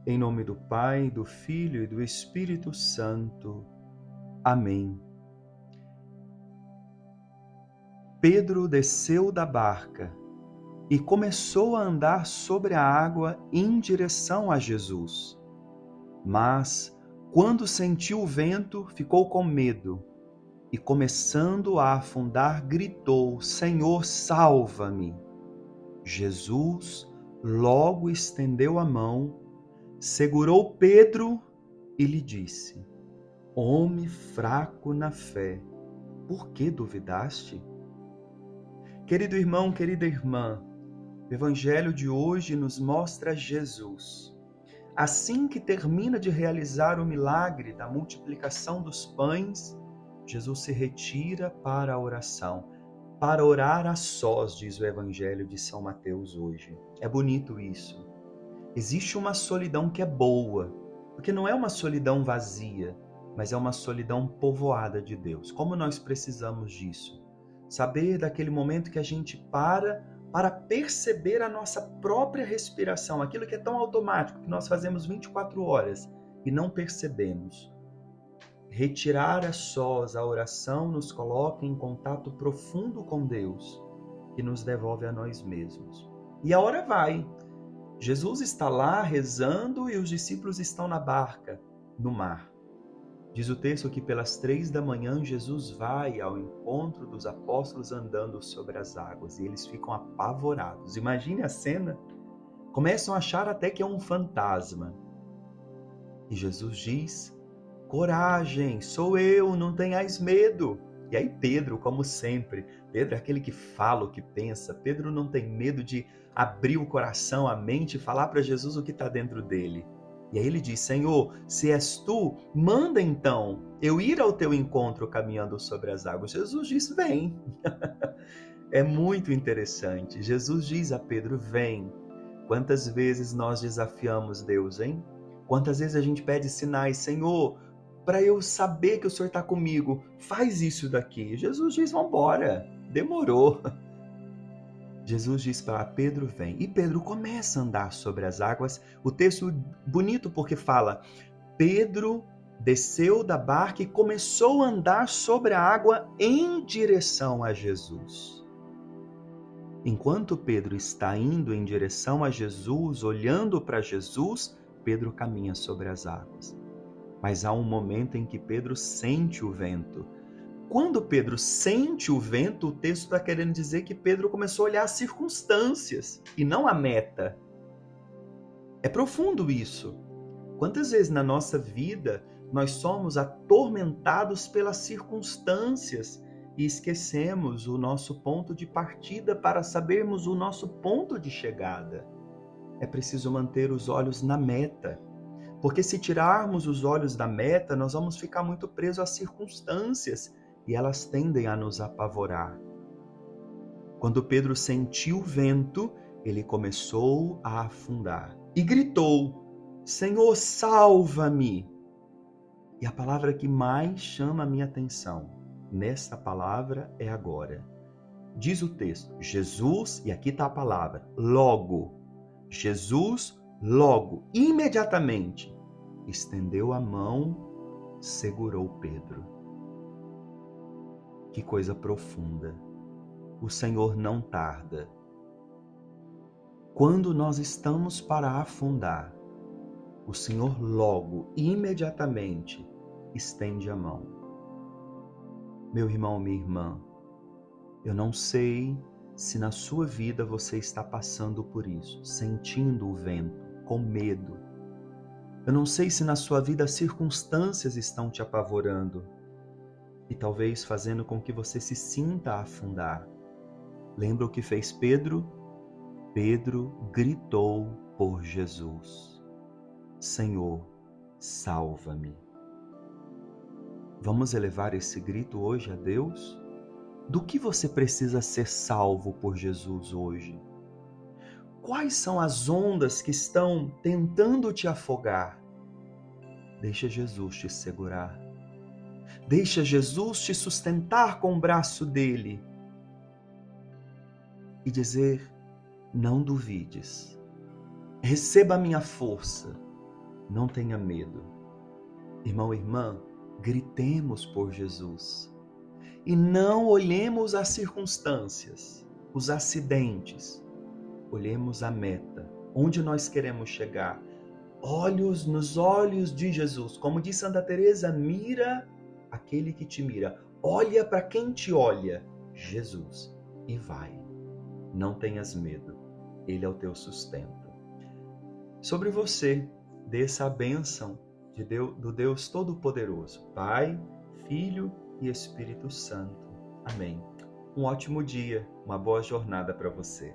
Em nome do Pai, do Filho e do Espírito Santo. Amém. Pedro desceu da barca e começou a andar sobre a água em direção a Jesus. Mas, quando sentiu o vento, ficou com medo e, começando a afundar, gritou: Senhor, salva-me! Jesus logo estendeu a mão, segurou Pedro e lhe disse: Homem fraco na fé, por que duvidaste? Querido irmão, querida irmã, o Evangelho de hoje nos mostra Jesus. Assim que termina de realizar o milagre da multiplicação dos pães, Jesus se retira para a oração, para orar a sós, diz o Evangelho de São Mateus hoje. É bonito isso. Existe uma solidão que é boa, porque não é uma solidão vazia, mas é uma solidão povoada de Deus. Como nós precisamos disso? Saber daquele momento que a gente para perceber a nossa própria respiração, aquilo que é tão automático, que nós fazemos 24 horas e não percebemos. Retirar a sós a oração nos coloca em contato profundo com Deus, que nos devolve a nós mesmos. E a hora vai. Jesus está lá rezando e os discípulos estão na barca, no mar. Diz o texto que pelas 3 da manhã Jesus vai ao encontro dos apóstolos andando sobre as águas e eles ficam apavorados. Imagine a cena. Começam a achar até que é um fantasma. E Jesus diz: coragem, sou eu, não tenhais medo. E aí Pedro, como sempre, Pedro é aquele que fala o que pensa. Pedro não tem medo de abrir o coração, a mente e falar para Jesus o que está dentro dele. E aí ele diz: Senhor, se és tu, manda então eu ir ao teu encontro caminhando sobre as águas. Jesus diz: vem. É muito interessante. Jesus diz a Pedro: vem. Quantas vezes nós desafiamos Deus, hein? Quantas vezes a gente pede sinais: Senhor, para eu saber que o Senhor está comigo, faz isso daqui. Jesus diz: vamos embora. Demorou. Jesus diz para Pedro: vem. E Pedro começa a andar sobre as águas. O texto bonito porque fala: Pedro desceu da barca e começou a andar sobre a água em direção a Jesus. Enquanto Pedro está indo em direção a Jesus, olhando para Jesus, Pedro caminha sobre as águas. Mas há um momento em que Pedro sente o vento. Quando Pedro sente o vento, o texto está querendo dizer que Pedro começou a olhar as circunstâncias e não a meta. É profundo isso. Quantas vezes na nossa vida nós somos atormentados pelas circunstâncias e esquecemos o nosso ponto de partida para sabermos o nosso ponto de chegada? É preciso manter os olhos na meta. Porque se tirarmos os olhos da meta, nós vamos ficar muito presos às circunstâncias e elas tendem a nos apavorar. Quando Pedro sentiu o vento, ele começou a afundar e gritou: Senhor, salva-me! E a palavra que mais chama a minha atenção nesta palavra é agora. Diz o texto: Jesus, e aqui está a palavra, logo. Jesus, logo, imediatamente, estendeu a mão, segurou Pedro. Que coisa profunda. O Senhor não tarda. Quando nós estamos para afundar, o Senhor logo, imediatamente, estende a mão. Meu irmão, minha irmã, eu não sei se na sua vida você está passando por isso, sentindo o vento, com medo. Eu não sei se na sua vida as circunstâncias estão te apavorando e talvez fazendo com que você se sinta a afundar. Lembra o que fez Pedro? Pedro gritou por Jesus: Senhor, salva-me. Vamos elevar esse grito hoje a Deus? Do que você precisa ser salvo por Jesus hoje? Quais são as ondas que estão tentando te afogar? Deixa Jesus te segurar. Deixa Jesus te sustentar com o braço dele e dizer: não duvides. Receba a minha força. Não tenha medo. Irmão, irmã, gritemos por Jesus. E não olhemos as circunstâncias, os acidentes. Olhemos a meta, onde nós queremos chegar. Olhos nos olhos de Jesus. Como diz Santa Teresa, mira aquele que te mira. Olha para quem te olha, Jesus. E vai. Não tenhas medo. Ele é o teu sustento. Sobre você, desça a bênção do Deus Todo-Poderoso, Pai, Filho e Espírito Santo. Amém. Um ótimo dia, uma boa jornada para você.